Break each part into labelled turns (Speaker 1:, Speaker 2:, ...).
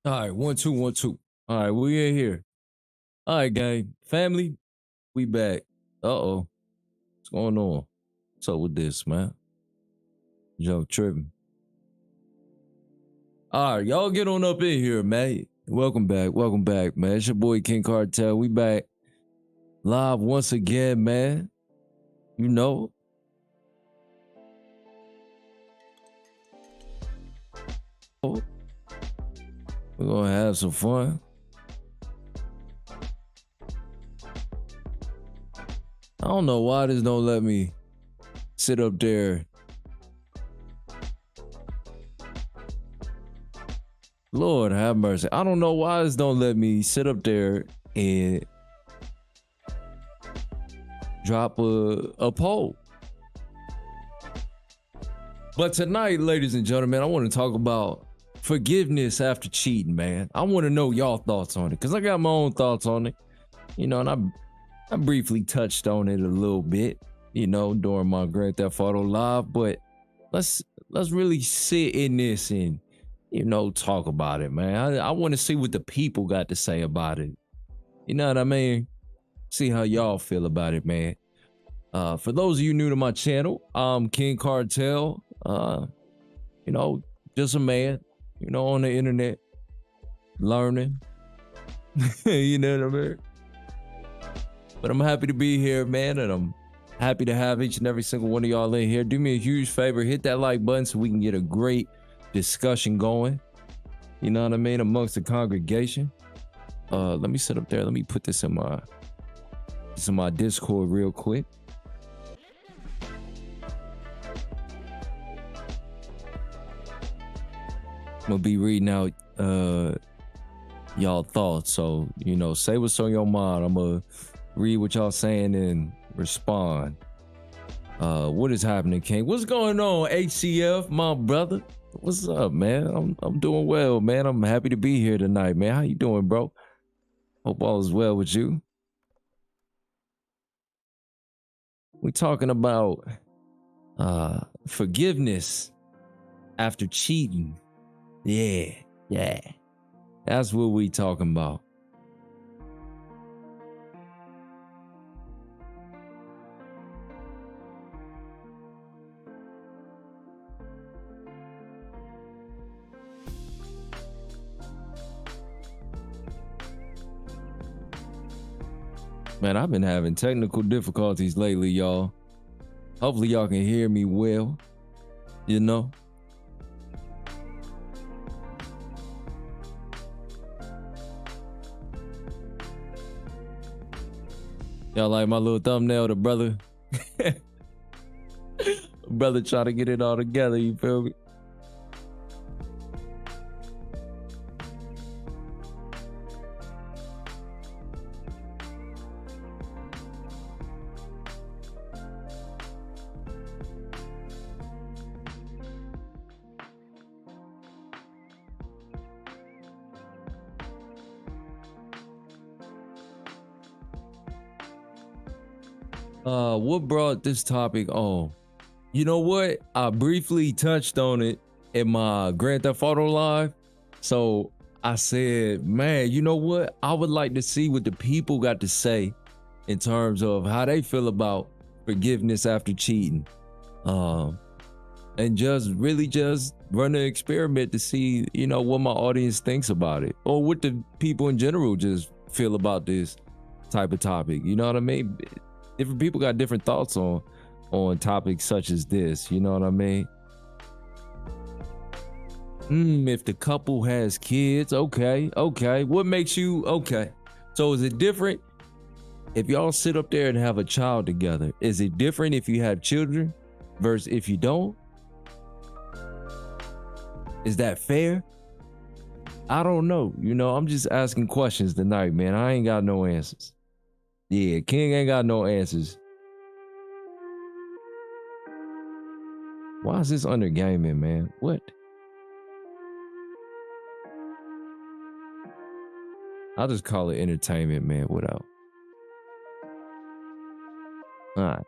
Speaker 1: All right, 1 2 1 2. All right, we in here. All right, gang, family, we back. What's going on? What's up with this, man? Joe tripping. All right, y'all get on up in here, man. Welcome back, man. It's your boy King Cartel. We back live once again, man. You know, we're gonna have some fun. I don't know why this don't let me sit up there. Lord have mercy. I don't know why this don't let me sit up there and drop a poll. But tonight, ladies and gentlemen, I want to talk about forgiveness after cheating, man. I want to know y'all thoughts on it because I got my own thoughts on it, and I briefly touched on it a little bit, during my Grand Theft Auto live. But let's really sit in this and talk about it, man. I want to see what the people got to say about it. You know what I mean? See how y'all feel about it, man. For those of you new to my channel, I'm King Cartel. Just a man, on the internet, learning. You know what I mean? But I'm happy to be here, man, and I'm happy to have each and every single one of y'all in here. Do me a huge favor, hit that like button so we can get a great discussion going. You know what I mean? Amongst the congregation. Let me sit up there. Let me put this in my Discord real quick. I'm gonna be reading out y'all thoughts. So, say what's on your mind. I'm gonna read what y'all saying and respond. What is happening, King? What's going on, HCF, my brother? What's up, man? I'm doing well, man. I'm happy to be here tonight, man. How you doing, bro? Hope all is well with you. We talking about forgiveness after cheating. Yeah. That's what we talking about. Man, I've been having technical difficulties lately, y'all. Hopefully y'all can hear me well, Y'all like my little thumbnail, the brother? Brother trying to get it all together, you feel me? What brought this topic on? You know what? I briefly touched on it in my Grand Theft Auto live. So I said, man, you know what? I would like to see what the people got to say in terms of how they feel about forgiveness after cheating. And just run an experiment to see, what my audience thinks about it or what the people in general just feel about this type of topic. You know what I mean? Different people got different thoughts on topics such as this. You know what I mean? If the couple has kids, okay. What makes you okay? So is it different if y'all sit up there and have a child together? Is it different if you have children versus if you don't? Is that fair? I don't know. I'm just asking questions tonight, man. I ain't got no answers. Yeah, King ain't got no answers. Why is this under gaming, man? What? I'll just call it entertainment, man, without. All right.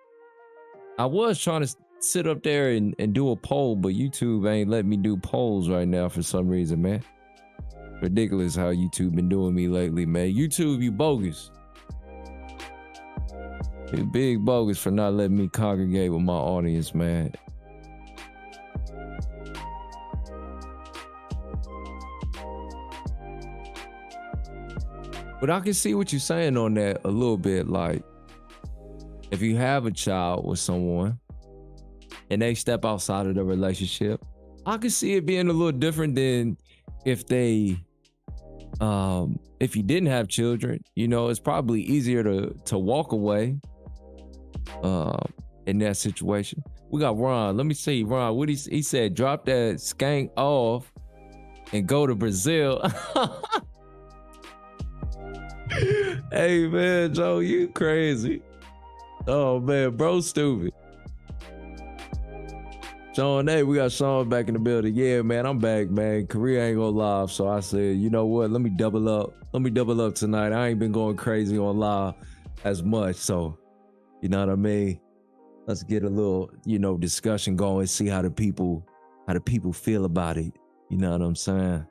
Speaker 1: I was trying to sit up there and do a poll, but YouTube ain't letting me do polls right now for some reason, man. Ridiculous how YouTube been doing me lately, man. YouTube, you bogus. You big bogus for not letting me congregate with my audience, man. But I can see what you're saying on that a little bit. Like, if you have a child with someone and they step outside of the relationship, I can see it being a little different than if they, if you didn't have children. You know, it's probably easier to walk away in that situation. We got Ron. Let me see, Ron. What he said? Drop that skank off and go to Brazil. Hey man, Joe, you crazy. Oh man, bro, stupid. Sean, hey, we got Sean back in the building. Yeah, man, I'm back, man. Korea ain't gonna live, so I said, you know what? Let me double up. Let me double up tonight. I ain't been going crazy on live as much, so you know what I mean. Let's get a little, you know, discussion going. See how the people feel about it. You know what I'm saying?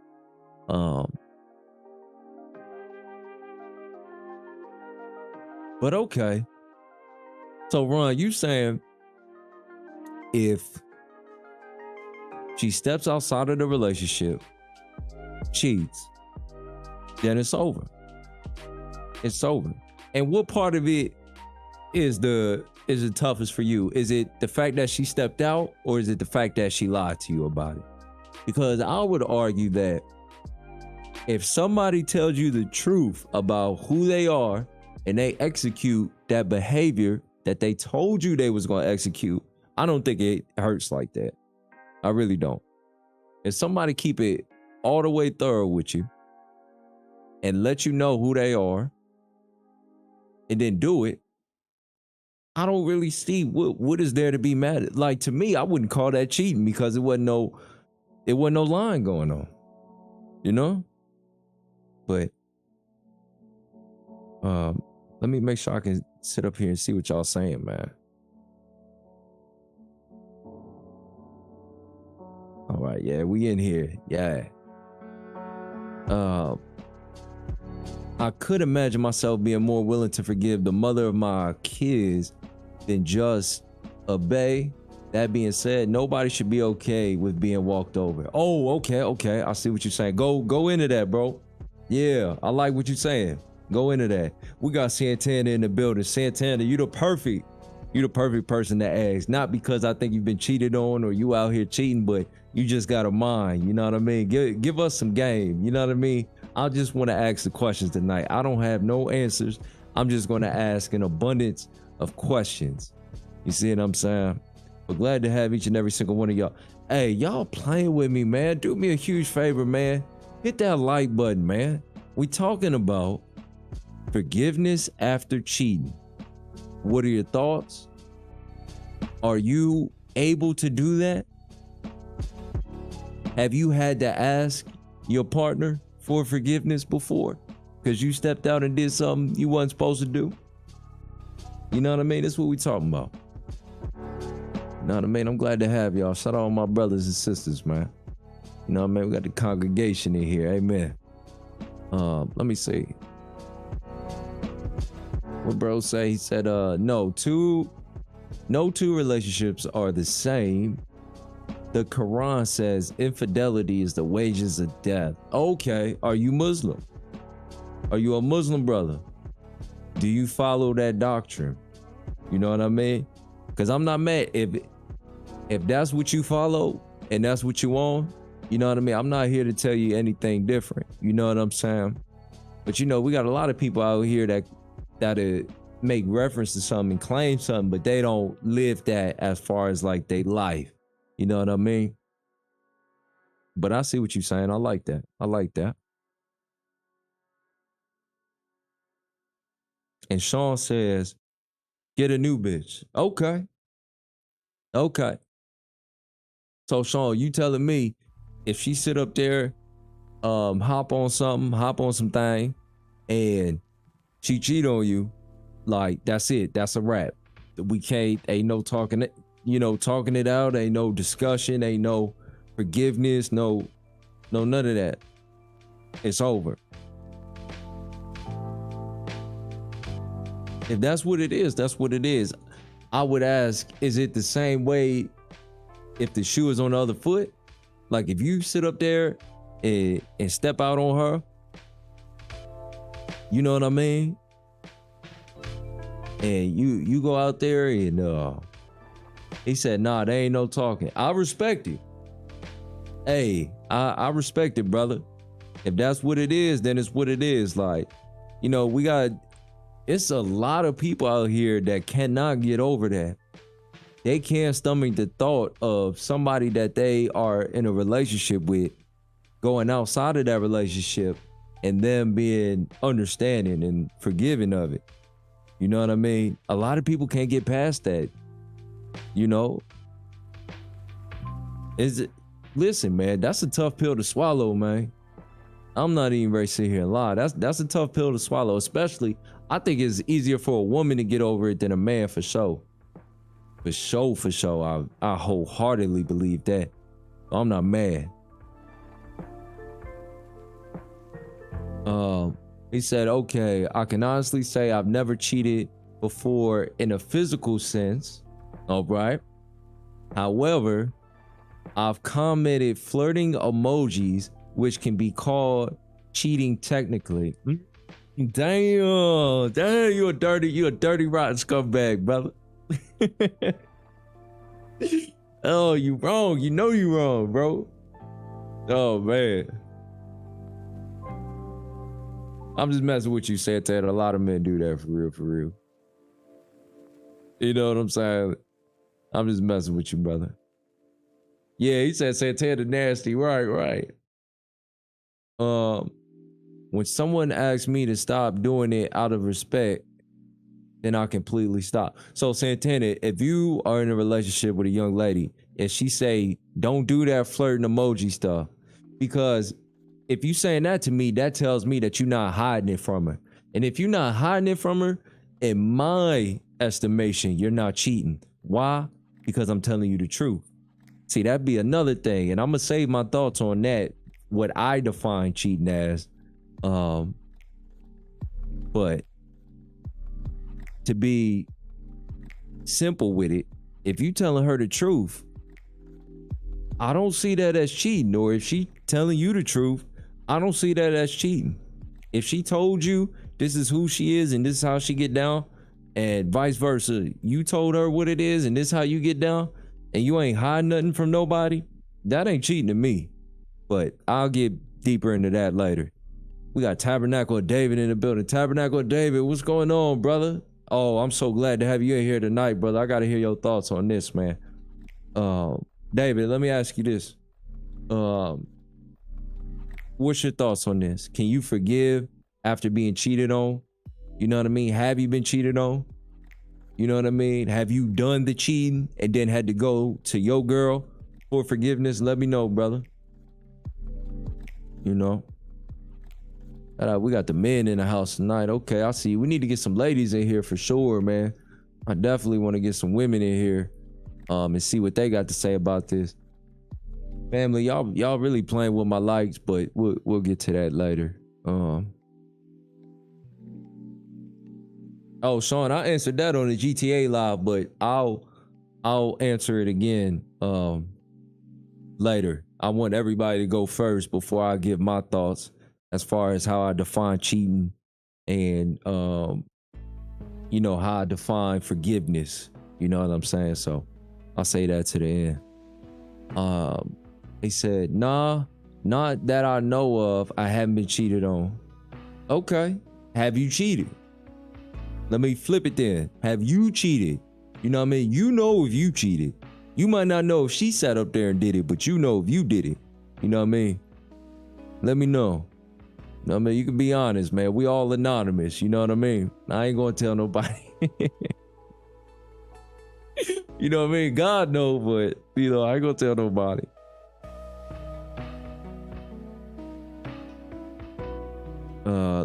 Speaker 1: But okay. So Ron, you saying if she steps outside of the relationship, cheats, then it's over. It's over. And what part of it is the toughest for you? Is it the fact that she stepped out, or is it the fact that she lied to you about it? Because I would argue that if somebody tells you the truth about who they are and they execute that behavior that they told you they was going to execute, I don't think it hurts like that. I really don't. If somebody keep it all the way thorough with you and let you know who they are and then do it, I don't really see what is there to be mad at. Like, to me, I wouldn't call that cheating because it wasn't no line going on, you know? But let me make sure I can sit up here and see what y'all saying, man. All right, yeah, we in here. Yeah. I could imagine myself being more willing to forgive the mother of my kids than just obey. That being said, nobody should be okay with being walked over. Oh, okay. I see what you're saying. Go into that, bro. Yeah, I like what you're saying. Go into that. We got Santana in the building. Santana, you the perfect person to ask. Not because I think you've been cheated on or you out here cheating, but you just got a mind. You know what I mean? Give us some game. You know what I mean? I just want to ask the questions tonight. I don't have no answers. I'm just going to ask an abundance of questions. You see what I'm saying? But glad to have each and every single one of y'all. Hey, y'all playing with me, man. Do me a huge favor, man. Hit that like button, man. We talking about forgiveness after cheating. What are your thoughts? Are you able to do that? Have you had to ask your partner for forgiveness before because you stepped out and did something you wasn't supposed to do? You know what I mean? That's what we talking about. You know what I mean? I'm glad to have y'all. Shout out all my brothers and sisters, man. You know what I mean? We got the congregation in here. Amen. Let me see. What bro say? He said, no two relationships are the same. The Quran says infidelity is the wages of death. Okay, are you Muslim? Are you a Muslim brother? Do you follow that doctrine? You know what I mean? Because I'm not mad if that's what you follow and that's what you want. You know what I mean? I'm not here to tell you anything different. You know what I'm saying? But you know, we got a lot of people out here that make reference to something and claim something, but they don't live that as far as like their life. You know what I mean? But I see what you're saying. I like that. I like that. And Sean says, get a new bitch. Okay. Okay. So Sean, you telling me if she sit up there, hop on something, and she cheat on you, like that's it. That's a wrap. We can't, ain't no talking it, talking it out, ain't no discussion, ain't no forgiveness, no none of that. it's over. If that's what it is, that's what it is. I would ask, is it the same way if the shoe is on the other foot? Like if you sit up there and step out on her, you know what I mean? And you go out there and he said, nah, there ain't no talking. I respect it. Hey, I respect it, brother. If that's what it is, then it's what it is. Like, you know, it's a lot of people out here that cannot get over that. They can't stomach the thought of somebody that they are in a relationship with going outside of that relationship and them being understanding and forgiving of it. You know what I mean? A lot of people can't get past that. You know? Listen, man, that's a tough pill to swallow, man. I'm not even ready to sit here and lie. That's a tough pill to swallow, especially I think it's easier for a woman to get over it than a man, for sure. For sure. I wholeheartedly believe that. I'm not mad. He said, okay, I can honestly say I've never cheated before in a physical sense. All right. However, I've commented flirting emojis, which can be called cheating technically. Damn, you a dirty rotten scumbag, brother. Oh, you wrong. You know you wrong, bro. Oh man. I'm just messing with you, Santana. A lot of men do that for real. You know what I'm saying? I'm just messing with you, brother. Yeah, he said Santana nasty. Right. When someone asks me to stop doing it out of respect, then I completely stop. So Santana, if you are in a relationship with a young lady and she say, don't do that flirting emoji stuff, because if you saying that to me, that tells me that you're not hiding it from her. And if you're not hiding it from her, in my estimation, you're not cheating. Why? Because I'm telling you the truth. See, that'd be another thing. And I'm going to save my thoughts on that, what I define cheating as. But to be simple with it, if you telling her the truth, I don't see that as cheating. Or if she telling you the truth, I don't see that as cheating. If she told you this is who she is and this is how she get down, and vice versa, you told her what it is and this is how you get down, and you ain't hiding nothing from nobody, that ain't cheating to me. But I'll get deeper into that later. We got Tabernacle of David in the building. Tabernacle of David, what's going on, brother? Oh, I'm so glad to have you in here tonight, brother. I got to hear your thoughts on this, man. David, let me ask you this. What's your thoughts on this? Can you forgive after being cheated on? You know what I mean? Have you been cheated on? You know what I mean? Have you done the cheating and then had to go to your girl for forgiveness? Let me know, brother. You know? We got the men in the house tonight. Okay, I see. We need to get some ladies in here for sure, man. I definitely want to get some women in here and see what they got to say about this. Family, y'all really playing with my likes, but we'll get to that later. Oh, Sean, I answered that on the GTA live, but I'll answer it again later. I want everybody to go first before I give my thoughts as far as how I define cheating and you know, how I define forgiveness. You know what I'm saying? So I'll say that to the end. He said, nah, not that I know of. I haven't been cheated on. Okay. Have you cheated? Let me flip it then. Have you cheated? You know what I mean? You know if you cheated. You might not know if she sat up there and did it, but you know if you did it. You know what I mean? Let me know. You know what I mean? You can be honest, man. We all anonymous. You know what I mean? I ain't going to tell nobody. You know what I mean? God knows, but, you know, I ain't going to tell nobody.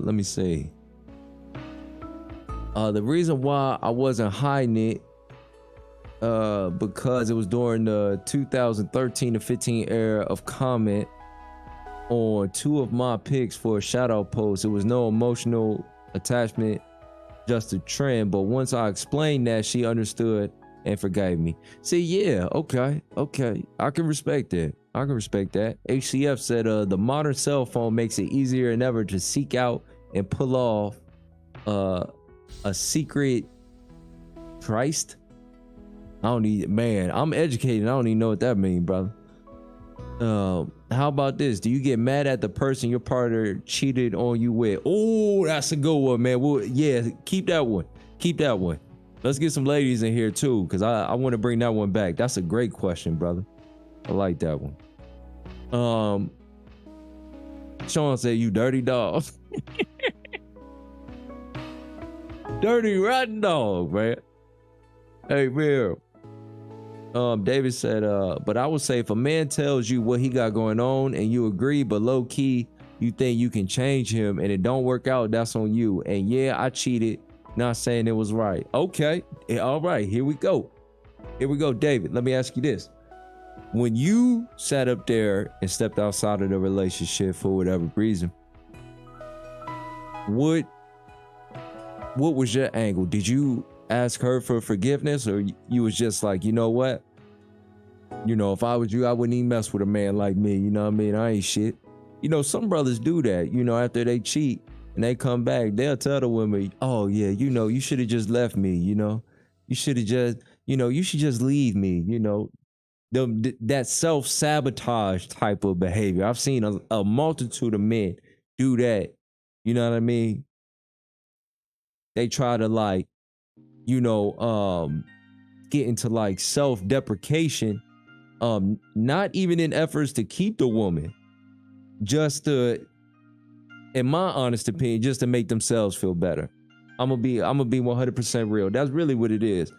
Speaker 1: Let me see. The reason why I wasn't hiding it, because it was during the 2013 to 15 era of comment on two of my picks for a shout out post. It was no emotional attachment, just a trend. But once I explained that, she understood and forgave me. See, yeah, okay. I can respect that. HCF said the modern cell phone makes it easier than ever to seek out and pull off a secret Christ. I'm educated. I don't even know what that means, brother. How about this? Do you get mad at the person your partner cheated on you with? Oh, that's a good one, man. Well, yeah, keep that one. Let's get some ladies in here too, because I want to bring that one back. That's a great question, brother. I like that one. Sean said, you dirty dog. Dirty rotten dog, man. Hey, real. David said, but I would say if a man tells you what he got going on and you agree, but low key, you think you can change him and it don't work out, that's on you. And yeah, I cheated. Not saying it was right. Okay. All right. Here we go, David. Let me ask you this. When you sat up there and stepped outside of the relationship for whatever reason, what was your angle? Did you ask her for forgiveness, or you was just like, you know what? You know, if I was you, I wouldn't even mess with a man like me. You know what I mean? I ain't shit. You know, some brothers do that. You know, after they cheat and they come back, they'll tell the women, oh yeah, you know, you should have just left me. You know, you should have just, you know, you should just leave me. You know, that self-sabotage type of behavior. I've seen a multitude of men do that. You know what I mean? They try to like, you know, get into like self-deprecation, not even in efforts to keep the woman, just to, in my honest opinion, just to make themselves feel better. I'm gonna be 100% real. That's really what it is.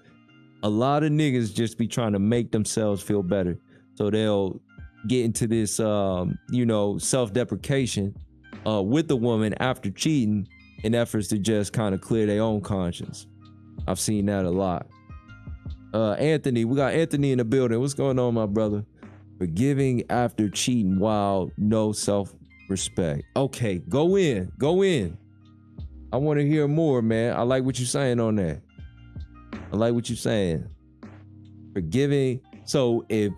Speaker 1: A lot of niggas just be trying to make themselves feel better, so they'll get into this, you know, self-deprecation with the woman after cheating in efforts to just kind of clear their own conscience. I've seen that a lot. Anthony, we got Anthony in the building. What's going on, my brother? Forgiving after cheating while no self-respect. Okay, go in. I want to hear more, man. I like what you're saying on that. I like what you're saying. Forgiving. So if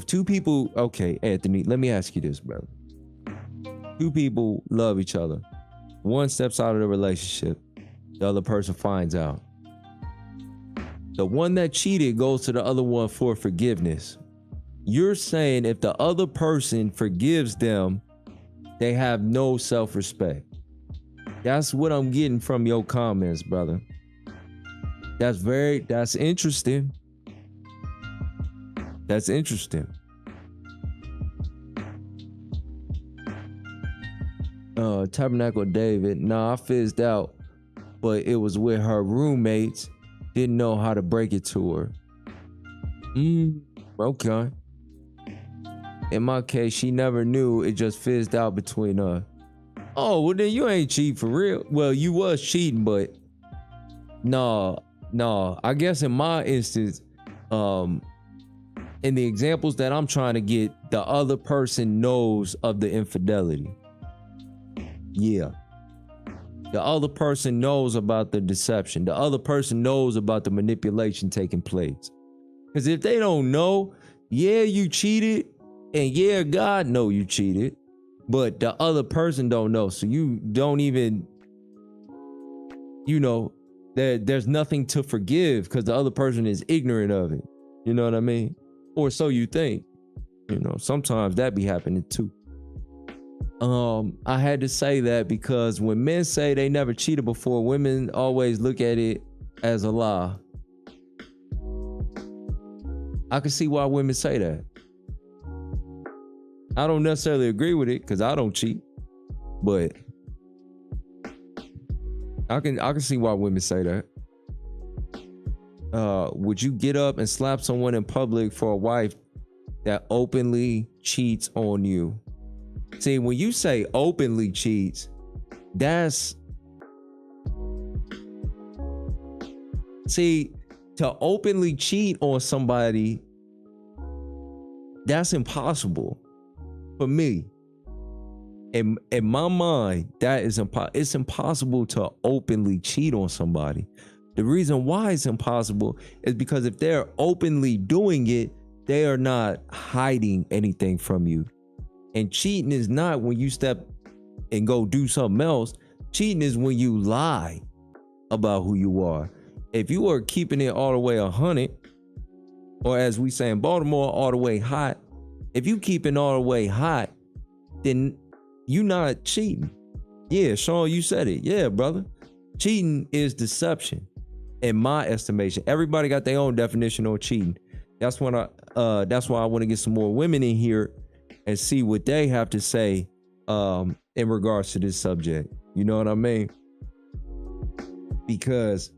Speaker 1: two people, okay, Anthony, let me ask you this, brother. Two people love each other. One steps out of the relationship. The other person finds out. The one that cheated goes to the other one for forgiveness. You're saying if the other person forgives them, they have no self-respect. That's what I'm getting from your comments, brother. That's interesting. That's interesting. Tabernacle David, nah, I fizzed out, but it was with her roommates. Didn't know how to break it to her. Okay. In my case, she never knew. It just fizzed out between us. Oh, well then you ain't cheating for real. Well, you was cheating, but no. I guess in my instance, in the examples that I'm trying to get, the other person knows of the infidelity. Yeah. The other person knows about the deception. The other person knows about the manipulation taking place. Because if they don't know, yeah, you cheated, and yeah, God know you cheated, but the other person don't know. So you don't even, you know, there's nothing to forgive because the other person is ignorant of it. You know what I mean? Or so you think. You know, sometimes that be happening too. I had to say that because when men say they never cheated before, women always look at it as a lie. I can see why women say that. I don't necessarily agree with it because I don't cheat, but I can see why women say that. Would you get up and slap someone in public for a wife that openly cheats on you? See, when you say openly cheats, to openly cheat on somebody, that's impossible. For me, in my mind, that is it's impossible to openly cheat on somebody. The reason why it's impossible is because if they're openly doing it, they are not hiding anything from you. And cheating is not when you step and go do something else. Cheating is when you lie about who you are. If you are keeping it all the way 100, or as we say in Baltimore, all the way hot, if you keeping all the way hot, then you not cheating. Yeah, Sean, you said it. Yeah, brother. Cheating is deception, in my estimation. Everybody got their own definition on cheating. That's why I want to get some more women in here and see what they have to say in regards to this subject. You know what I mean? Because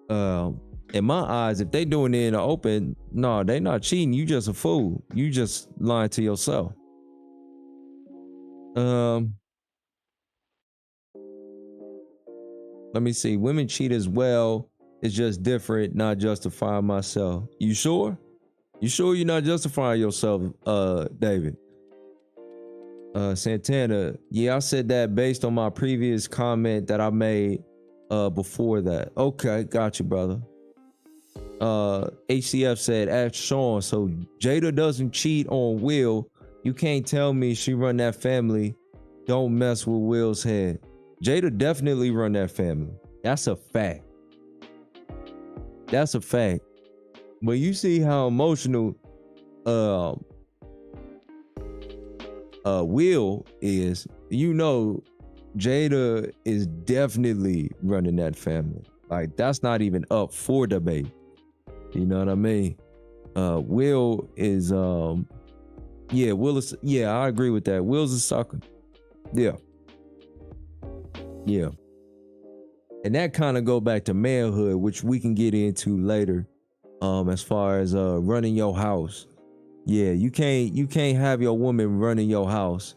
Speaker 1: in my eyes, if they doing it in the open, no, they not cheating. You just a fool. You just lying to yourself. Let me see. Women cheat as well. It's just different, not justifying myself. You sure? You sure you're not justifying yourself, David? Santana, yeah, I said that based on my previous comment that I made before that. Okay, got you, brother. HCF said, ask Sean, so Jada doesn't cheat on Will. You can't tell me she run that family. Don't mess with Will's head. Jada definitely run that family. That's a fact. That's a fact. But you see how emotional Will is. You know, Jada is definitely running that family. Like, that's not even up for debate. You know what I mean? Will is yeah, Will is, yeah, I agree with that. Will's a sucker. Yeah. Yeah. And that kind of go back to manhood, which we can get into later. As far as running your house. Yeah, you can't have your woman running your house.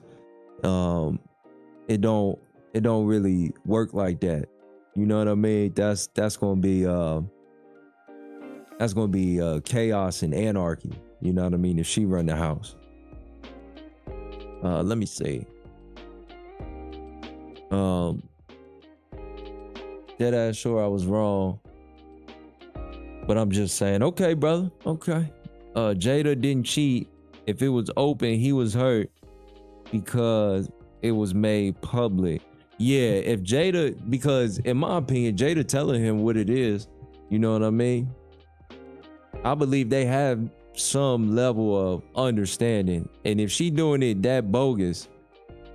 Speaker 1: It don't really work like that. You know what I mean? That's gonna be chaos and anarchy. You know what I mean? If she run the house. Let me see. Deadass sure I was wrong. But I'm just saying, okay, brother. Okay. Jada didn't cheat. If it was open, he was hurt because it was made public. Yeah, if Jada, because in my opinion, Jada telling him what it is, you know what I mean? I believe they have some level of understanding. And if she doing it that bogus,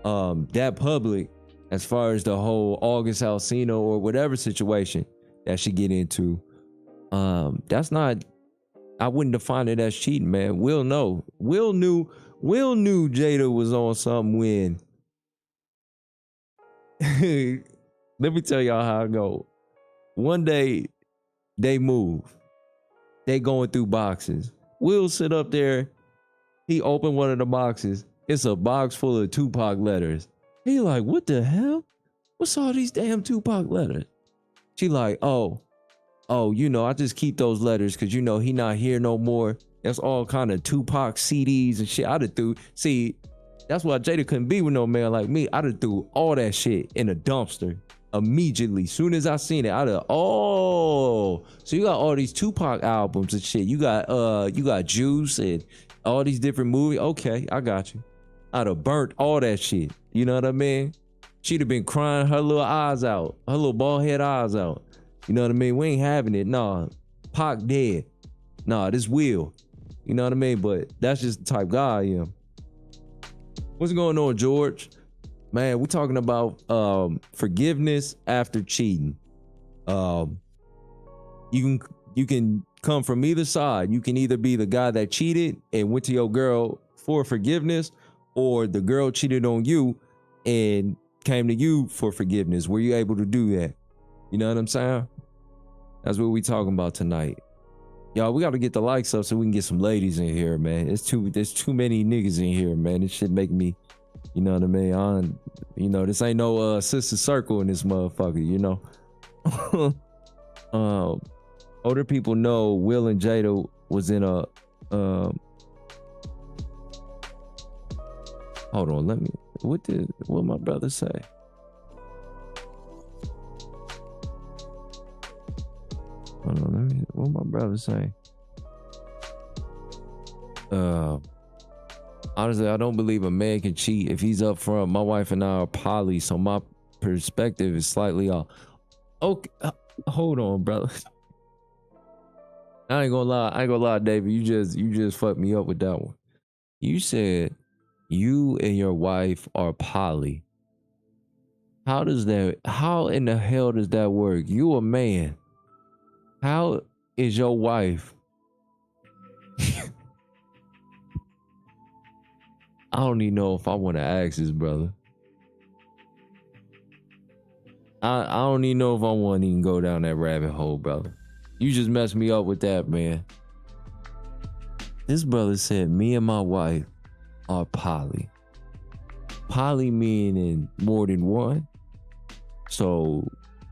Speaker 1: that public, as far as the whole August Alsina or whatever situation that she get into, that's not, I wouldn't define it as cheating, man. Will knew Jada was on something when let me tell y'all how it go. One day they move. They going through boxes. Will sit up there. He opened one of the boxes. It's a box full of Tupac letters. He like, what the hell? What's all these damn Tupac letters? She like, oh, you know, I just keep those letters because, you know, he not here no more. That's all kind of Tupac CDs and shit. I'd have threw, see, that's why Jada couldn't be with no man like me. I'd have threw all that shit in a dumpster immediately. Soon as I seen it, I'd have, oh, so you got all these Tupac albums and shit. You got Juice and all these different movies. Okay, I got you. I'd have burnt all that shit. You know what I mean? She'd have been crying her little eyes out, her little bald head eyes out. You know what I mean? We ain't having it. Nah, Pac dead. Nah, this Will. You know what I mean? But that's just the type guy I am. What's going on, George? Man, we're talking about forgiveness after cheating. You can come from either side. You can either be the guy that cheated and went to your girl for forgiveness, or the girl cheated on you and came to you for forgiveness. Were you able to do that? You know what I'm saying? That's what we talking about tonight. Y'all, we got to get the likes up so we can get some ladies in here, man. There's too many niggas in here, man. This shit make me, you know what I mean? You know, this ain't no sister circle in this motherfucker, you know? Older people know Will and Jada was in a Hold on, let me. What my brother say? Hold on, let me. What my brother say? Honestly, I don't believe a man can cheat if he's up front. My wife and I are poly, so my perspective is slightly off. Okay, hold on, brother. I ain't gonna lie, David. You just fucked me up with that one. You said you and your wife are poly. How in the hell does that work? You a man. How is your wife? I don't even know if I want to ask this, brother. I don't even know if I want to even go down that rabbit hole, brother. You just messed me up with that, man. This brother said me and my wife are poly. Poly meaning more than one. So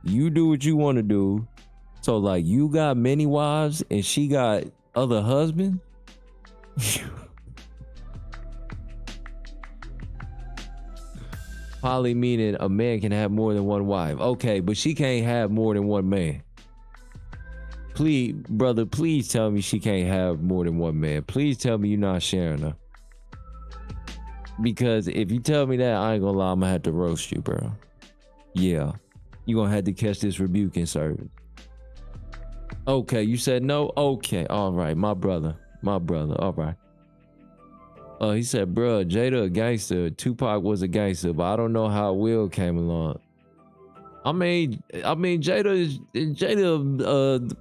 Speaker 1: you do what you want to do. So like you got many wives and she got other husbands. Poly meaning a man can have more than one wife. Okay, but she can't have more than one man. Please, brother, please tell me she can't have more than one man. Please tell me you're not sharing her. Because if you tell me that, I ain't gonna lie, I'm gonna have to roast you, bro. Yeah. You're gonna have to catch this rebuking service. Okay, you said no? Okay, all right, my brother, all right. He said, bruh, Jada a gangster. Tupac was a gangster, but I don't know how Will came along. I mean, Jada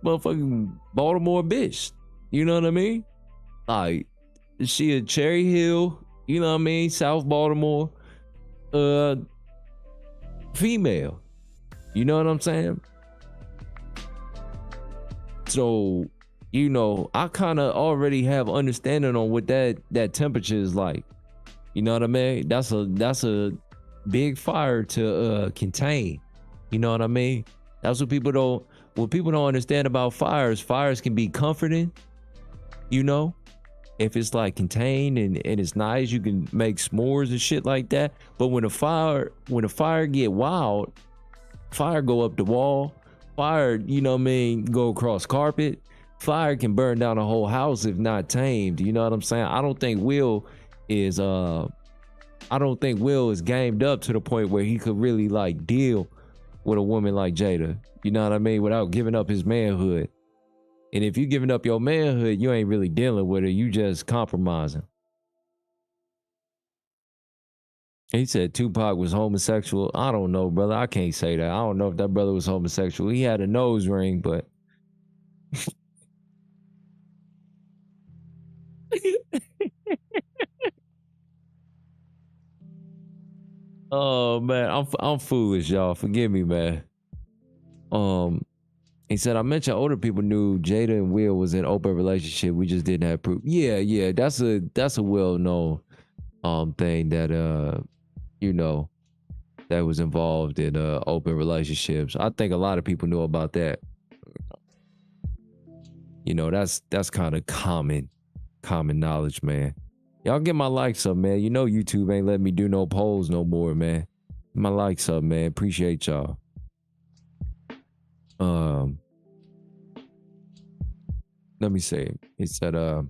Speaker 1: motherfucking Baltimore bitch. You know what I mean? Like, she a Cherry Hill, you know what I mean? South Baltimore, female. You know what I'm saying? So, you know, I kind of already have understanding on what that temperature is like. You know what I mean? That's a big fire to contain. You know what I mean? That's what people don't understand about fires. Fires can be comforting, you know? If it's like contained and it's nice, you can make s'mores and shit like that. But when a fire get wild, fire go up the wall, fire, you know what I mean, go across carpet. Fire can burn down a whole house if not tamed. You know what I'm saying? I don't think Will is gamed up to the point where he could really like deal with a woman like Jada. You know what I mean? Without giving up his manhood. And if you giving up your manhood, you ain't really dealing with her. You just compromising. He said Tupac was homosexual. I don't know, brother. I can't say that. I don't know if that brother was homosexual. He had a nose ring, but oh man, I'm foolish, y'all. Forgive me, man. He said I mentioned older people knew Jada and Will was in an open relationship. We just didn't have proof. Yeah, that's a well known thing that you know that was involved in open relationships. I think a lot of people know about that. You know, that's kind of common knowledge, man. Y'all get my likes up, man. You know YouTube ain't letting me do no polls no more, man. Get my likes up, man. Appreciate y'all. Let me see. It said but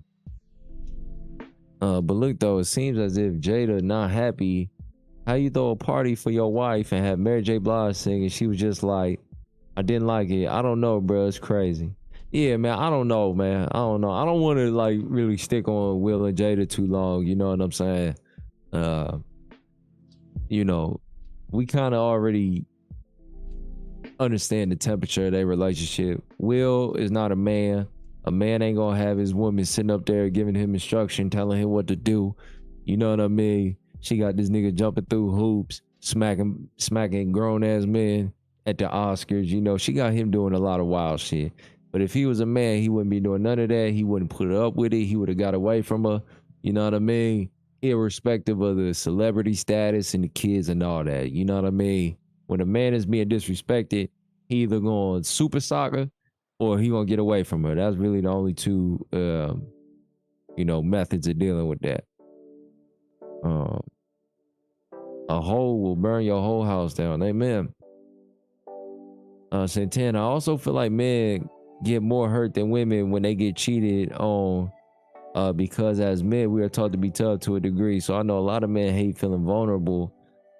Speaker 1: look though, it seems as if Jada not happy. How you throw a party for your wife and have Mary J. Blige sing and she was just like, I didn't like it. I don't know, bro. It's crazy. Yeah, man. I don't know, man. I don't know. I don't want to like really stick on Will and Jada too long. You know what I'm saying? You know, we kind of already understand the temperature of their relationship. Will is not a man. A man ain't gonna have his woman sitting up there giving him instruction, telling him what to do. You know what I mean? She got this nigga jumping through hoops, smacking grown ass men at the Oscars. You know, she got him doing a lot of wild shit. But if he was a man, he wouldn't be doing none of that. He wouldn't put up with it. He would have got away from her. You know what I mean? Irrespective of the celebrity status and the kids and all that. You know what I mean? When a man is being disrespected, he either going super soccer or he gonna get away from her. That's really the only two, you know, methods of dealing with that. A hole will burn your whole house down. Amen. Santana, I also feel like men get more hurt than women when they get cheated on, because as men, we are taught to be tough to a degree. So I know a lot of men hate feeling vulnerable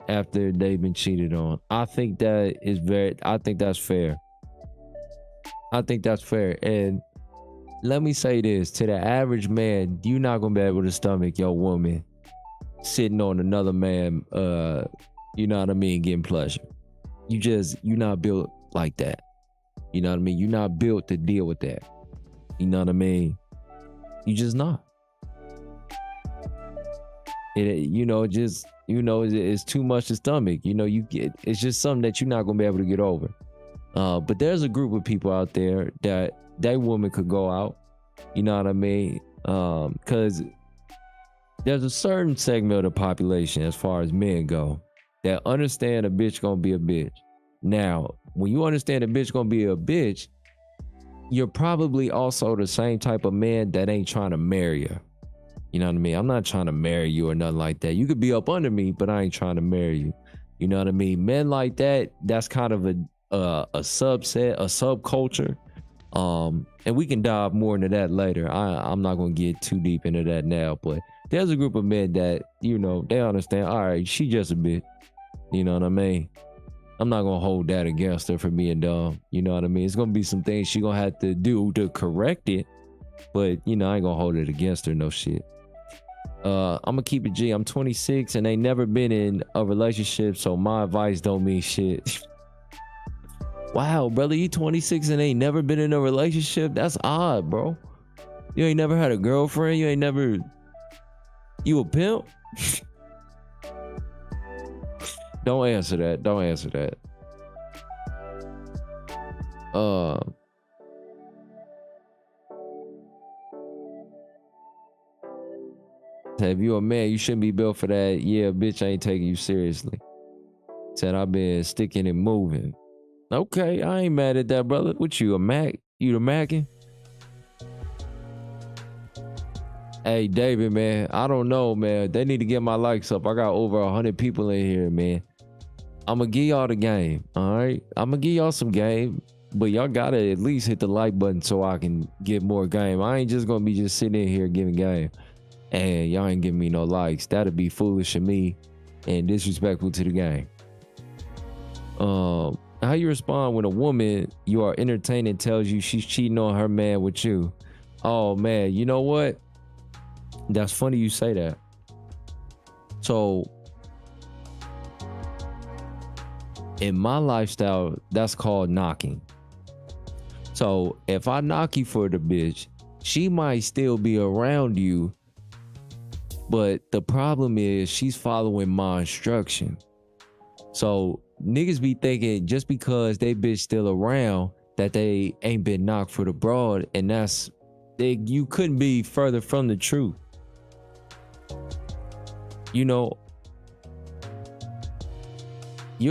Speaker 1: after they've been cheated on. I think that's fair. I think that's fair. And let me say this, to the average man, you're not gonna be able to stomach your woman sitting on another man, you know what I mean, getting pleasure. You're not built like that. You know what I mean? You're not built to deal with that. You know what I mean? You just not. It's too much to stomach. It's just something that you're not gonna be able to get over. But there's a group of people out there that woman could go out. You know what I mean? Because there's a certain segment of the population, as far as men go, that understand a bitch gonna be a bitch. Now, when you understand a bitch gonna be a bitch, you're probably also the same type of man that ain't trying to marry her. You know what I mean? I'm not trying to marry you or nothing like that. You could be up under me, but I ain't trying to marry you. You know what I mean? Men like that, that's kind of a subset, a subculture. And we can dive more into that later. I'm not gonna get too deep into that now, but there's a group of men that, they understand, all right, she just a bitch. You know what I mean? I'm not gonna hold that against her for being dumb. You know what I mean? It's gonna be some things she gonna have to do to correct it, but I ain't gonna hold it against her, no shit. I'm gonna keep it G. I'm 26 and ain't never been in a relationship, so my advice don't mean shit. Wow, brother, you 26 and ain't never been in a relationship? That's odd, bro. You ain't never had a girlfriend? You a pimp? Don't answer that. If you a man, you shouldn't be built for that. Yeah, bitch, I ain't taking you seriously. Said I've been sticking and moving. Okay, I ain't mad at that, brother. What you, a Mac? You the Mackin'? Hey, David, man, I don't know, man. They need to get my likes up. I got over 100 people in here, man. I'm gonna give y'all the game, all right? I'm gonna give y'all some game, but y'all gotta at least hit the like button so I can get more game. I ain't just gonna be just sitting in here giving game and y'all ain't giving me no likes. That'd be foolish of me and disrespectful to the game. How you respond when a woman you are entertaining tells you she's cheating on her man with you? Oh man, you know what? That's funny you say that. So in my lifestyle, that's called knocking. So if I knock you for the bitch, she might still be around you, but the problem is she's following my instruction. So niggas be thinking just because they bitch still around that they ain't been knocked for the broad, and you couldn't be further from the truth. Your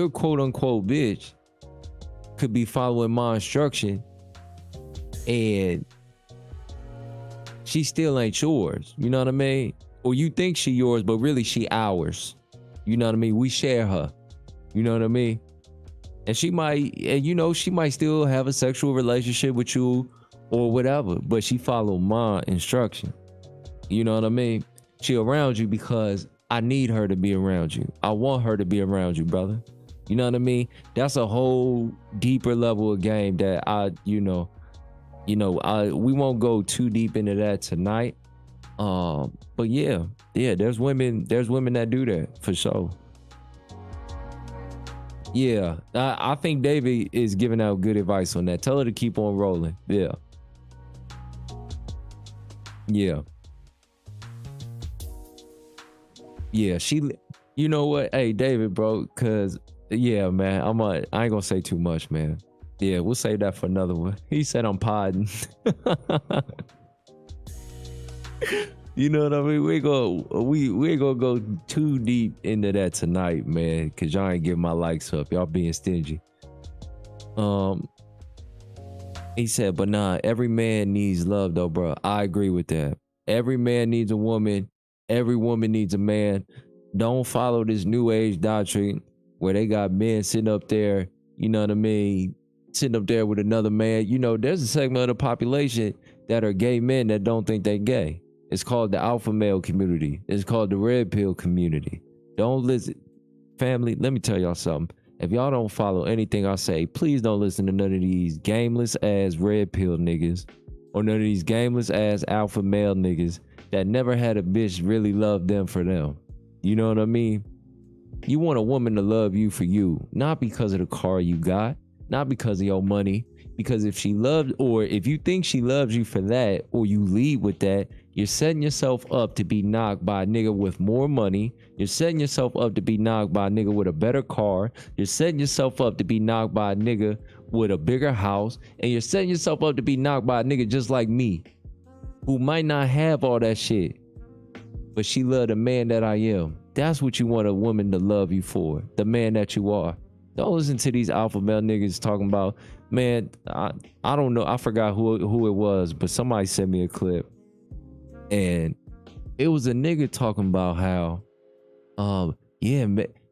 Speaker 1: quote unquote bitch could be following my instruction and she still ain't yours. You know what I mean? Or you think she yours, but really she ours. You know what I mean? We share her. You know what I mean? And she might still have a sexual relationship with you or whatever, but she followed my instruction. You know what I mean? She around you because I need her to be around you. I want her to be around you, brother. You know what I mean? That's a whole deeper level of game that we won't go too deep into that tonight. But yeah, there's women that do that for sure. Yeah, I think David is giving out good advice on that. Tell her to keep on rolling. Yeah. You know what? Hey, David, bro, cause yeah, man, I ain't gonna say too much, man. Yeah, we'll save that for another one. He said I'm podding. You know what I mean? We ain't gonna go too deep into that tonight, man, cause y'all ain't getting my likes up. Y'all being stingy. He said, but nah, every man needs love though, bro. I agree with that. Every man needs a woman. Every woman needs a man. Don't follow this new age doctrine where they got men sitting up there, you know what I mean, sitting up there with another man. You know, there's a segment of the population that are gay men that don't think they gay. It's called the alpha male community. It's called the red pill community. Don't listen. Family, let me tell y'all something. If y'all don't follow anything I say, please don't listen to none of these gameless ass red pill niggas or none of these gameless ass alpha male niggas that never had a bitch really love them for them. You know what I mean? You want a woman to love you for you, not because of the car you got, not because of your money. Because if she loved, or if you think she loves you for that, or you lead with that, you're setting yourself up to be knocked by a nigga with more money. You're setting yourself up to be knocked by a nigga with a better car. You're setting yourself up to be knocked by a nigga with a bigger house. And you're setting yourself up to be knocked by a nigga just like me, who might not have all that shit, but she loved the man that I am. That's what you want a woman to love you for, the man that you are. Don't listen to these alpha male niggas talking about, man, I don't know. I forgot who it was, but somebody sent me a clip. And it was a nigga talking about how, yeah,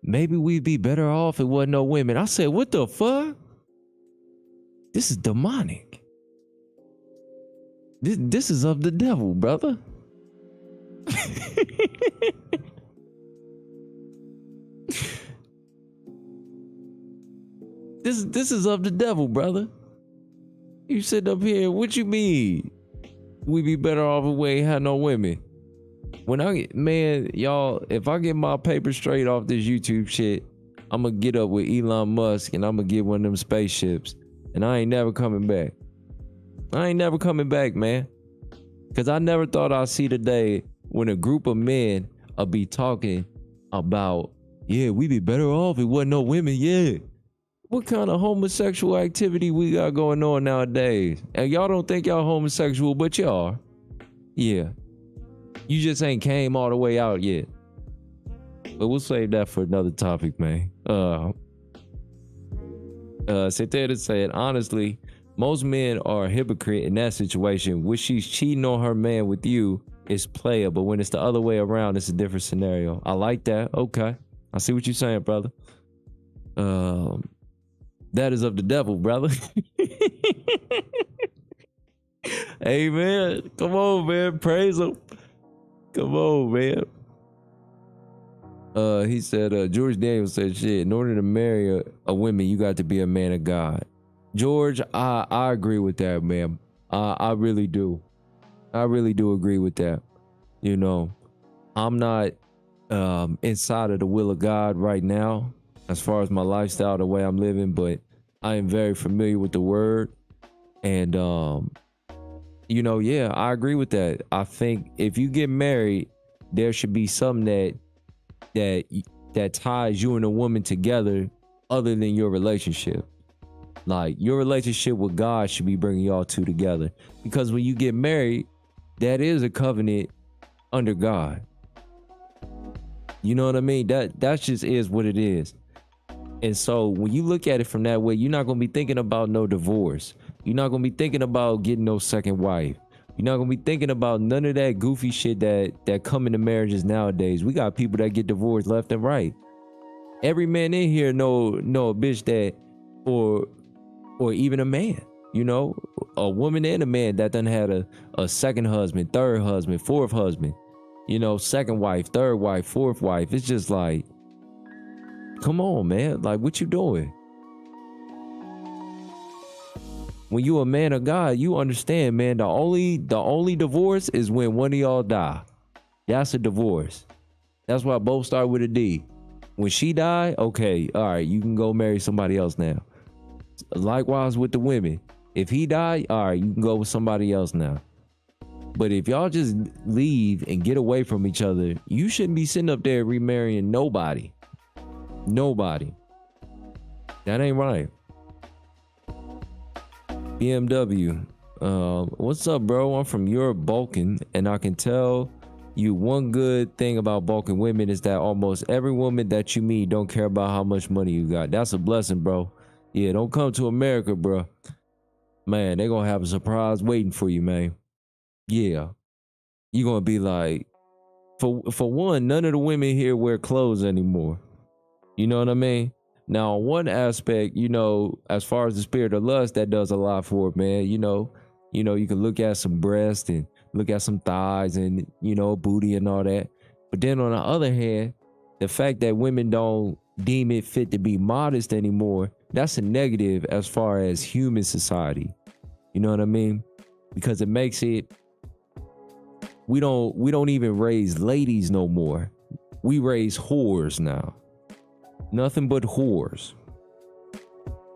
Speaker 1: maybe we'd be better off if it wasn't no women. I said, what the fuck? This is demonic. This is of the devil, brother. This is of the devil, brother. You sit up here, what you mean? We be better off if we ain't had no women. When I get, man, y'all, if I get my paper straight off this YouTube shit, I'm gonna get up with Elon Musk and I'm gonna get one of them spaceships. And I ain't never coming back. I ain't never coming back, man. Cause I never thought I'd see the day when a group of men will be talking about, yeah, we be better off if it wasn't no women, yeah. What kind of homosexual activity we got going on nowadays? And y'all don't think y'all homosexual, but y'all are. Yeah. You just ain't came all the way out yet. But we'll save that for another topic, man. Cetera said, honestly, most men are a hypocrite in that situation. When she's cheating on her man with you, it's player. But when it's the other way around, it's a different scenario. I like that. Okay. I see what you're saying, brother. That is of the devil, brother. Hey, man. Come on, man. Praise him. Come on, man. He said, George Daniels said, shit, in order to marry a woman, you got to be a man of God. George, I agree with that, man. I really do. I really do agree with that. You know, I'm not inside of the will of God right now, as far as my lifestyle, the way I'm living, but I am very familiar with the word. And, you know, yeah, I agree with that. I think if you get married, there should be something that ties you and a woman together other than your relationship. Like, your relationship with God should be bringing y'all two together. Because when you get married, that is a covenant under God. You know what I mean? That just is what it is. And so when you look at it from that way, you're not going to be thinking about no divorce. You're not going to be thinking about getting no second wife. You're not going to be thinking about none of that goofy shit that come into marriages nowadays. We got people that get divorced left and right. Every man in here know a bitch that, or even a man, you know, a woman and a man that done had a second husband, third husband, fourth husband, you know, second wife, third wife, fourth wife. It's just like, come on, man. Like, what you doing? When you a man of God, you understand, man, the only divorce is when one of y'all die. That's a divorce. That's why both start with a D. When she die, okay, all right, you can go marry somebody else now. Likewise with the women. If he die, all right, you can go with somebody else now. But if y'all just leave and get away from each other, you shouldn't be sitting up there remarrying nobody. Nobody. That ain't right. BMW. What's up, bro? I'm from Europe, Balkan, and I can tell you one good thing about Balkan women is that almost every woman that you meet don't care about how much money you got. That's a blessing, bro. Yeah, don't come to America, bro. Man, they're gonna have a surprise waiting for you, man. Yeah. You're gonna be like, for one, none of the women here wear clothes anymore. You know what I mean? Now, on one aspect, as far as the spirit of lust, that does a lot for it, man. You can look at some breast and look at some thighs and booty and all that. But then on the other hand, the fact that women don't deem it fit to be modest anymore, that's a negative as far as human society. You know what I mean? Because it makes it, we don't even raise ladies no more. We raise whores now. Nothing but whores.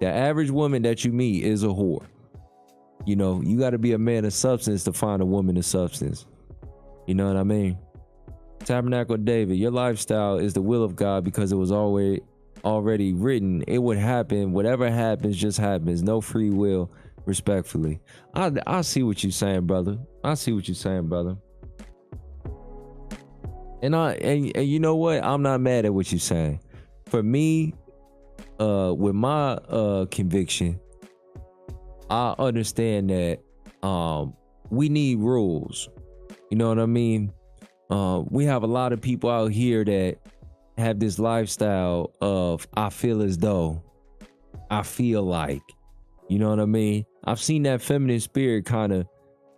Speaker 1: The average woman that you meet is a whore. You got to be a man of substance to find a woman of substance. You know what I mean? Tabernacle David, your lifestyle is the will of God because it was already written. It would happen. Whatever happens, just happens. No free will, respectfully. I see what you're saying, brother. I see what you're saying, brother. And you know what? I'm not mad at what you're saying. For me, with my conviction, I understand that we need rules. You know what I mean? We have a lot of people out here that have this lifestyle of I feel as though, I feel like, you know what I mean? I've seen that feminine spirit kind of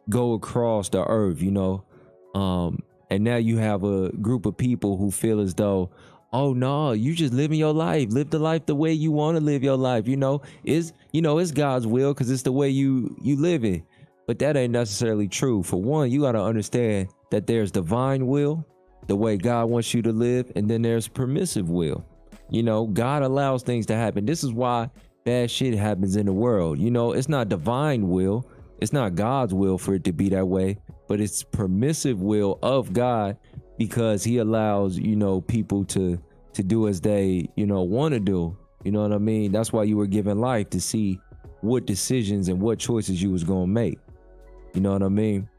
Speaker 1: go across the earth, and now you have a group of people who feel as though, oh no, you just living your life. Live the life the way you want to live your life. It's God's will because it's the way you live it. But that ain't necessarily true. For one, you got to understand that there's divine will, the way God wants you to live, and then there's permissive will. God allows things to happen. This is why bad shit happens in the world. It's not divine will. It's not God's will for it to be that way, but it's permissive will of God because he allows, people to do as they, want to do. You know what I mean? That's why you were given life, to see what decisions and what choices you was going to make. You know what I mean?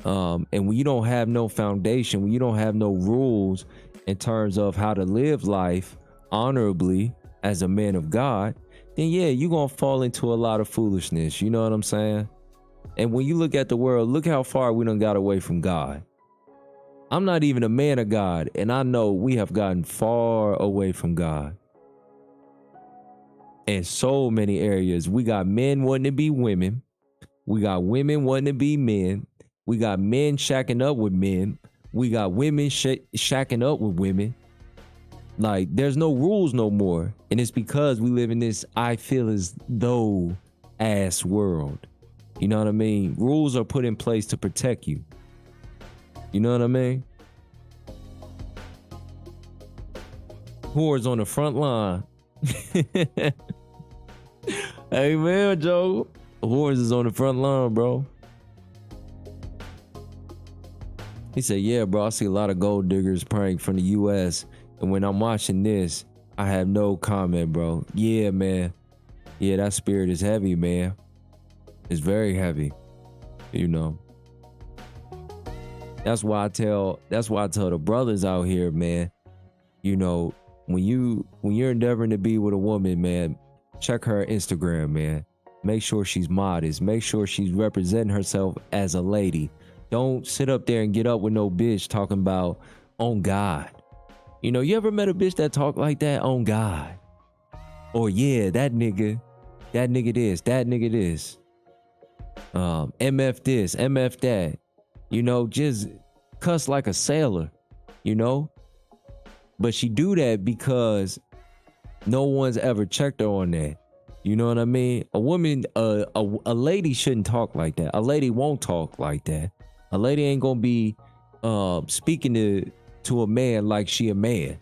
Speaker 1: And when you don't have no foundation, when you don't have no rules in terms of how to live life honorably as a man of God, then yeah, you're going to fall into a lot of foolishness. You know what I'm saying? And when you look at the world, look how far we done got away from God. I'm not even a man of God, and I know we have gotten far away from God. In so many areas, we got men wanting to be women. We got women wanting to be men. We got men shacking up with men. We got women shacking up with women. Like, there's no rules no more. And it's because we live in this I feel as though ass world. You know what I mean? Rules are put in place to protect you. You know what I mean? Whores on the front line. Hey man, Joe. Whores is on the front line, bro. He said, yeah, bro, I see a lot of gold diggers praying from the US. And when I'm watching this, I have no comment, bro. Yeah, man. Yeah, that spirit is heavy, man. It's very heavy. That's why I tell the brothers out here, man, when you're endeavoring to be with a woman, man, check her Instagram, man. Make sure she's modest. Make sure she's representing herself as a lady. Don't sit up there and get up with no bitch talking about on God. You ever met a bitch that talk like that? On God. Or yeah, that nigga this, that nigga this. MF this, MF that. Just cuss like a sailor, But she do that because no one's ever checked her on that. You know what I mean? A woman, a lady shouldn't talk like that. A lady won't talk like that. A lady ain't gonna be speaking to a man like she a man.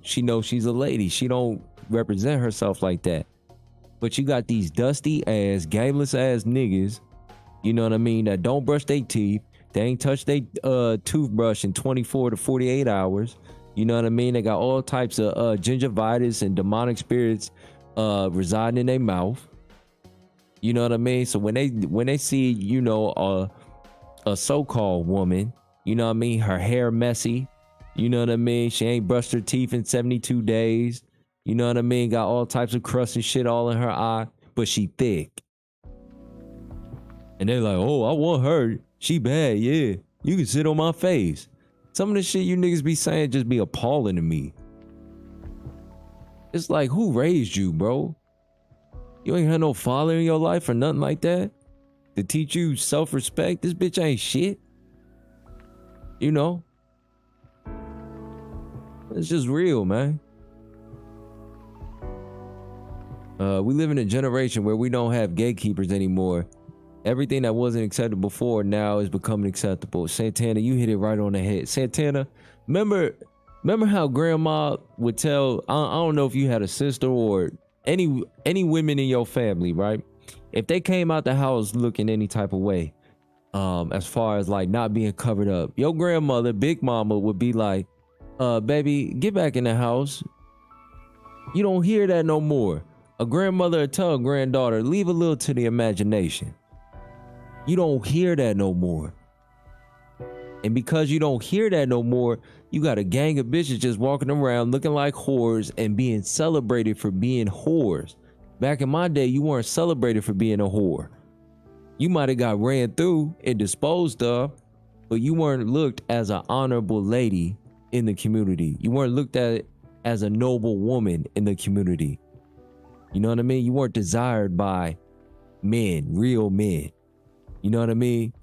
Speaker 1: She knows she's a lady. She don't represent herself like that. But you got these dusty ass, gameless ass niggas, you know what I mean, that don't brush their teeth. They ain't touched their toothbrush in 24 to 48 hours. You know what I mean? They got all types of gingivitis and demonic spirits residing in their mouth. You know what I mean? So when they see, a so-called woman, you know what I mean, her hair messy, you know what I mean, she ain't brushed her teeth in 72 days, you know what I mean, got all types of crust and shit all in her eye, but she thick. And they're like, oh, I want her. She bad, yeah. You can sit on my face. Some of the shit you niggas be saying just be appalling to me. It's like, who raised you, bro? You ain't had no father in your life or nothing like that to teach you self-respect. This bitch ain't shit. You know? It's just real, man. We live in a generation where we don't have gatekeepers anymore. Everything that wasn't acceptable before now is becoming acceptable. Santana, you hit it right on the head. Santana, remember how grandma would tell, I don't know if you had a sister or any women in your family, right? If they came out the house looking any type of way, as far as like not being covered up, your grandmother, big mama, would be like, baby, get back in the house. You don't hear that no more. A grandmother would tell a granddaughter, leave a little to the imagination. You don't hear that no more. And because you don't hear that no more, you got a gang of bitches just walking around looking like whores and being celebrated for being whores. Back in my day, you weren't celebrated for being a whore. You might have got ran through and disposed of, but you weren't looked as an honorable lady in the community. You weren't looked at as a noble woman in the community. You know what I mean? You weren't desired by men, real men. You know what I mean?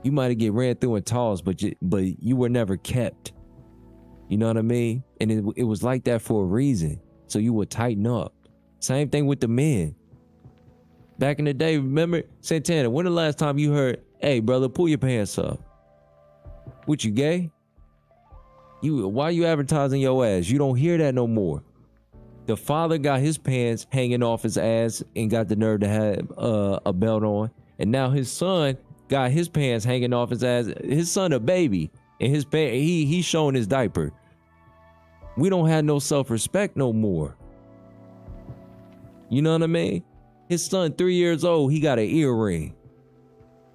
Speaker 1: You might have get ran through and tossed, but you were never kept. You know what I mean? And it was like that for a reason. So you would tighten up. Same thing with the men. Back in the day, remember, Santana, when the last time you heard, hey, brother, pull your pants up? What, you gay? Why you advertising your ass? You don't hear that no more. The father got his pants hanging off his ass and got the nerve to have a belt on. And now his son got his pants hanging off his ass. His son a baby, and he's showing his diaper. We don't have no self-respect no more. You know what I mean? His son 3 years old, he got an earring.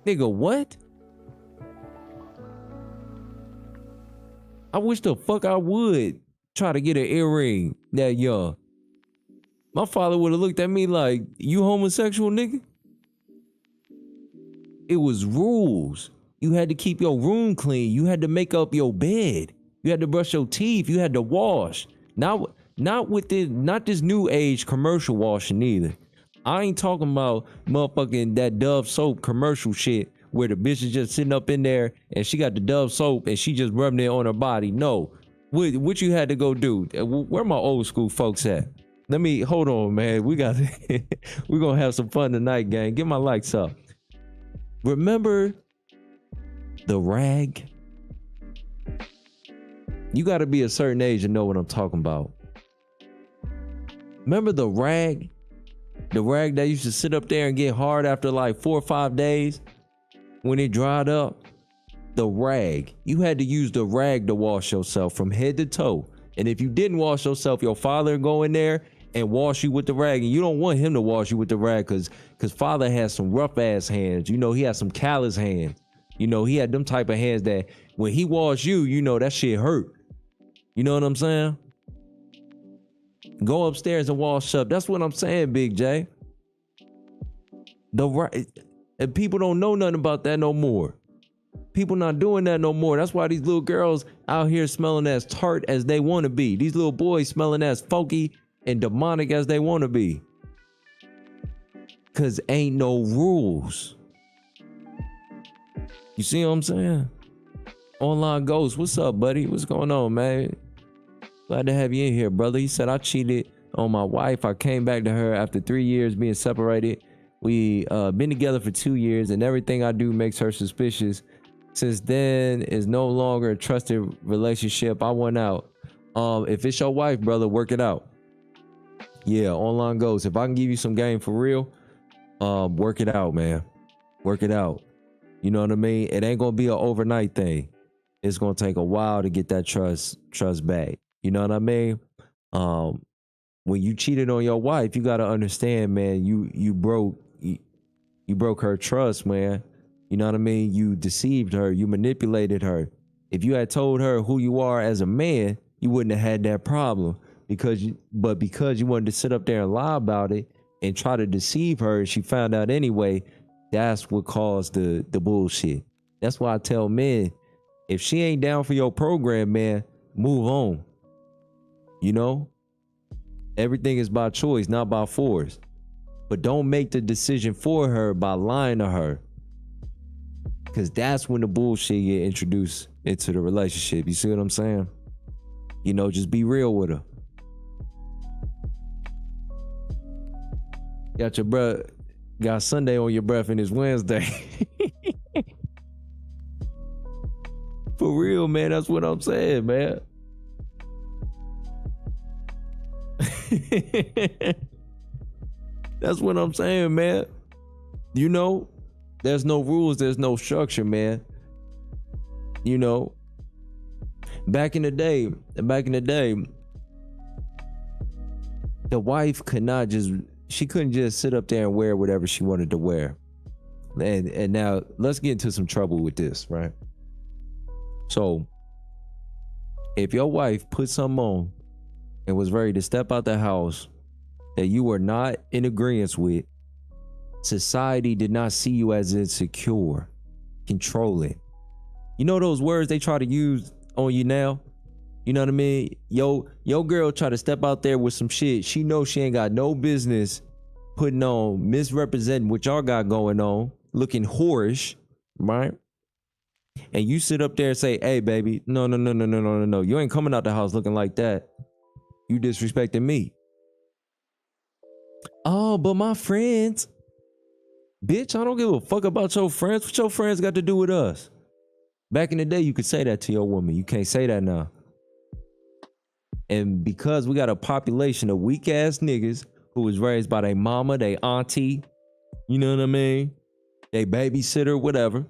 Speaker 1: Nigga, what? I wish the fuck I would try to get an earring that young. My father would have looked at me like, you homosexual, nigga? It was rules. You had to keep your room clean. You had to make up your bed. You had to brush your teeth. You had to wash. Not this new age commercial washing either. I ain't talking about motherfucking that Dove soap commercial shit where the bitch is just sitting up in there and she got the Dove soap and she just rubbing it on her body. No. What you had to go do? Where my old school folks at? Hold on, man. We're gonna have some fun tonight, gang. Get my lights up. Remember the rag? You gotta be a certain age to know what I'm talking about. Remember the rag? The rag that used to sit up there and get hard after like 4 or 5 days when it dried up? The rag. You had to use the rag to wash yourself from head to toe. And if you didn't wash yourself, your father would go in there and wash you with the rag. And you don't want him to wash you with the rag because father has some rough ass hands. You know, he has some callous hands. You know, he had them type of hands that when he washed you, you know, that shit hurt. You know what I'm saying? Go upstairs and wash up. That's what I'm saying, Big J. And people don't know nothing about that no more. People not doing that no more. That's why these little girls out here smelling as tart as they want to be. These little boys smelling as funky and demonic as they want to be. Cause ain't no rules. You see what I'm saying? Online Ghost, what's up, buddy? What's going on, man? Glad to have you in here, brother. He said, I cheated on my wife. I came back to her after 3 years being separated. We been together for 2 years and everything I do makes her suspicious. Since then, it's no longer a trusted relationship. I went out. If it's your wife, brother, work it out. Yeah, Online Ghost. If I can give you some game for real, work it out, man. Work it out. You know what I mean? It ain't gonna be an overnight thing. It's gonna take a while to get that trust back. You know what I mean? When you cheated on your wife, you gotta understand, man. You broke her trust, man. You know what I mean? You deceived her. You manipulated her. If you had told her who you are as a man, you wouldn't have had that problem. Because you wanted to sit up there and lie about it and try to deceive her, and she found out anyway. That's what caused the bullshit. That's why I tell men, If she ain't down for your program, man, move on. You know, everything is by choice, not by force. But don't make the decision for her by lying to her. Because that's when the bullshit get introduced into the relationship. You see what I'm saying? You know, just be real with her. Got your breath, got Sunday on your breath and it's Wednesday. For real, man. That's what I'm saying, man. That's what I'm saying, man. You know, there's no rules, there's no structure, man. You know, back in the day, the wife she couldn't just sit up there and wear whatever she wanted to wear. And now let's get into some trouble with this, right? So if your wife put something on and was ready to step out the house that you were not in agreement with, society did not see you as insecure, controlling. You know those words they try to use on you now? You know what I mean? Yo girl try to step out there with some shit. She knows she ain't got no business putting on, misrepresenting what y'all got going on, looking whorish, right? And you sit up there and say, hey, baby, no. You ain't coming out the house looking like that. You disrespecting me. Oh, but my friends. Bitch, I don't give a fuck about your friends. What your friends got to do with us? Back in the day, you could say that to your woman. You can't say that now. And because we got a population of weak ass niggas who was raised by their mama, their auntie, you know what I mean? They babysitter, whatever.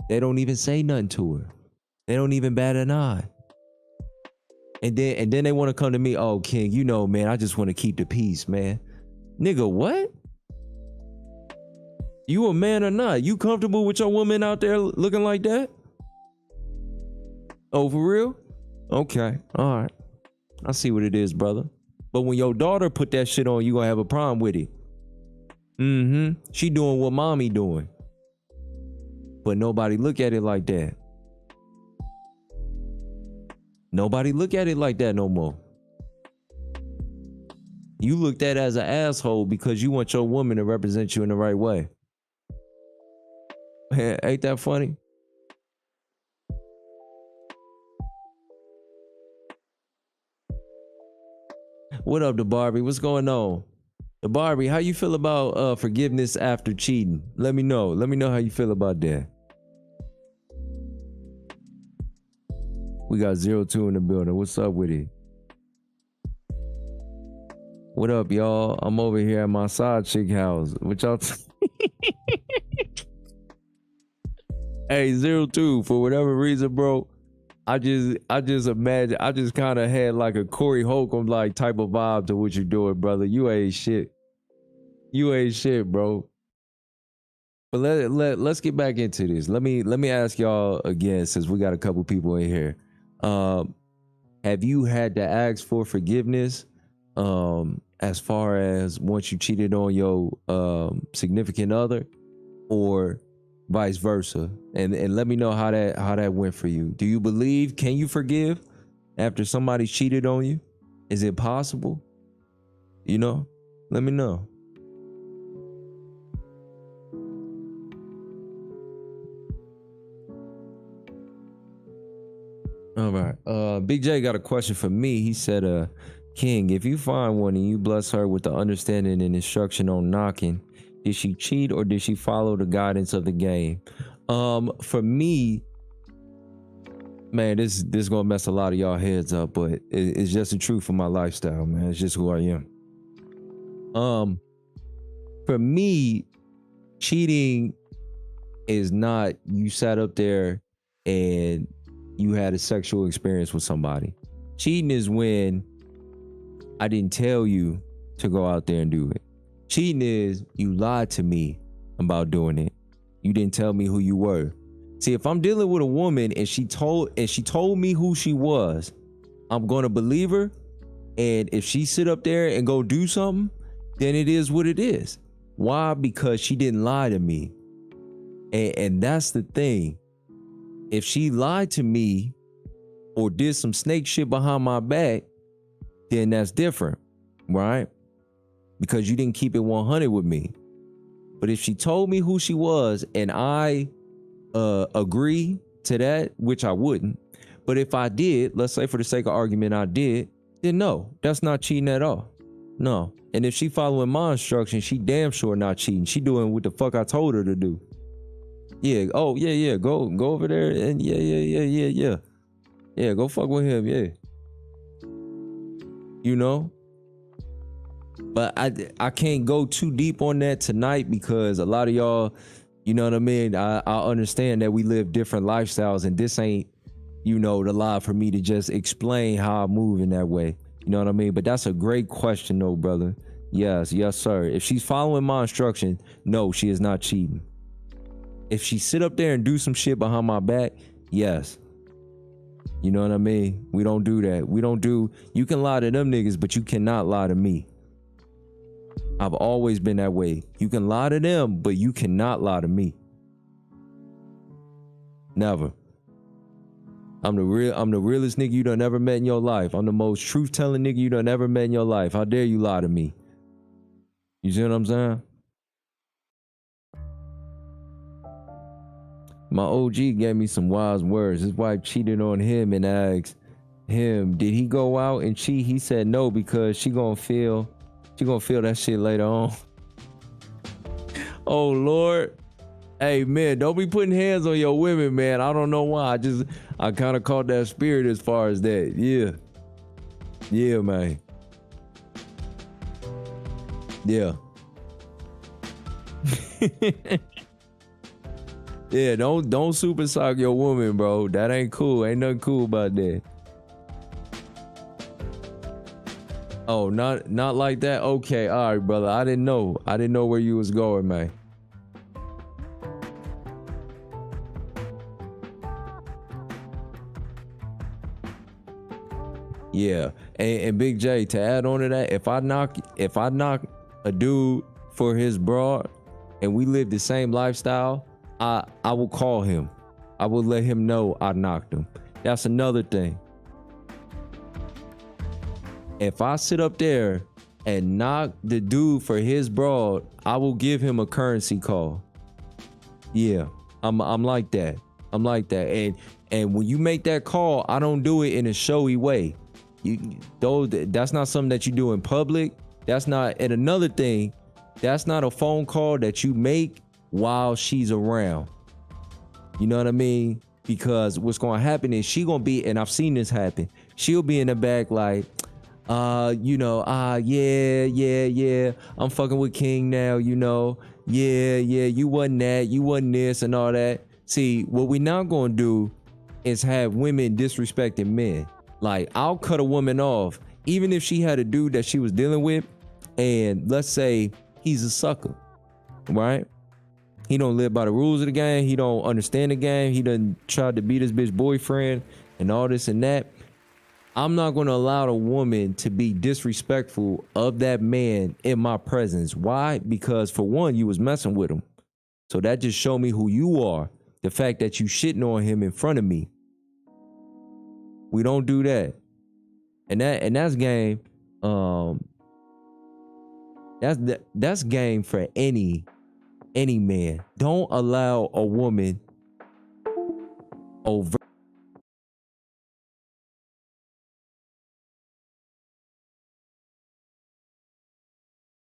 Speaker 1: They don't even say nothing to her. They don't even bat an eye. And then they want to come to me, oh, King, you know, man, I just want to keep the peace, man. Nigga, what? You a man or not? You comfortable with your woman out there looking like that? Oh, for real? Okay, all right. I see what it is, brother. But when your daughter put that shit on, you gonna have a problem with it. She doing what mommy doing. But nobody look at it like that. Nobody look at it like that no more. You looked at as an asshole because you want your woman to represent you in the right way. Ain't that funny? What up, the Barbie? What's going on? The Barbie, how you feel about forgiveness after cheating? Let me know. Let me know how you feel about that. We got 02 in the building. What's up with it? What up, y'all? I'm over here at my side chick house. What y'all? Hey, 02, for whatever reason, bro. I just imagine, I just kind of had like a Corey Holcomb like type of vibe to what you're doing, brother. You ain't shit. You ain't shit, bro. But let's get back into this. Let me ask y'all again, since we got a couple people in here. Have you had to ask for forgiveness as far as once you cheated on your significant other, or vice versa? And let me know how that went for you. Do you believe, can you forgive after somebody cheated on you? Is it possible? You know, let me know. All right. Big J got a question for me. He said, King, if you find one and you bless her with the understanding and instruction on knocking, did she cheat or did she follow the guidance of the game? For me, man, this gonna mess a lot of y'all heads up, but it's just the truth of my lifestyle, man. It's just who I am. For me, cheating is not you sat up there and you had a sexual experience with somebody. Cheating is when I didn't tell you to go out there and do it. Cheating is you lied to me about doing it. You didn't tell me who you were. See, if I'm dealing with a woman and she told me who she was, I'm gonna believe her. And if she sit up there and go do something, then it is what it is. Why? Because she didn't lie to me. And that's the thing. If she lied to me or did some snake shit behind my back, then that's different, right? Because you didn't keep it 100 with me. But if she told me who she was and I agree to that, which I wouldn't, but if I did, let's say for the sake of argument I did, then no, that's not cheating at all. No. And if she following my instructions, she damn sure not cheating. She doing what the fuck I told her to do. Yeah. Oh, yeah. Go over there and yeah. Yeah, go fuck with him, yeah. You know? But I can't go too deep on that tonight because a lot of y'all, you know what I mean? I understand that we live different lifestyles and this ain't, you know, the lie for me to just explain how I move in that way. You know what I mean? But that's a great question though, brother. Yes, sir. If she's following my instruction, no, she is not cheating. If she sit up there and do some shit behind my back, yes. You know what I mean? We don't do that. You can lie to them niggas, but you cannot lie to me. I've always been that way. You can lie to them, but you cannot lie to me. Never. I'm the realest nigga you done ever met in your life. I'm the most truth-telling nigga you done ever met in your life. How dare you lie to me? You see what I'm saying? My OG gave me some wise words. His wife cheated on him and asked him, did he go out and cheat? He said no, because she gonna feel that shit later on. Oh Lord. Hey man, don't be putting hands on your women, man. I don't know why. I kind of caught that spirit as far as that. Yeah. Yeah, man. Yeah. Yeah, don't super sock your woman, bro. That ain't cool. Ain't nothing cool about that. Oh, not like that? Okay, all right, brother. I didn't know where you was going, man. Yeah. And Big J, to add on to that, if I knock a dude for his broad and we live the same lifestyle, I will call him. I will let him know I knocked him. That's another thing. If I sit up there and knock the dude for his broad, I will give him a currency call. Yeah, I'm like that. I'm like that. And when you make that call, I don't do it in a showy way. That's not something that you do in public. That's not. And another thing, that's not a phone call that you make while she's around. You know what I mean? Because what's going to happen is she going to be, and I've seen this happen, she'll be in the back like, yeah, I'm fucking with King now, you know. Yeah, you wasn't that, you wasn't this and all that. See, what we not going to do is have women disrespecting men. Like, I'll cut a woman off, even if she had a dude that she was dealing with, and let's say he's a sucker, right? He don't live by the rules of the game. He don't understand the game. He done tried to beat his bitch boyfriend and all this and that. I'm not going to allow a woman to be disrespectful of that man in my presence. Why? Because for one, you was messing with him. So that just showed me who you are. The fact that you shitting on him in front of me. We don't do that. And that's game. That's game for any man. Don't allow a woman over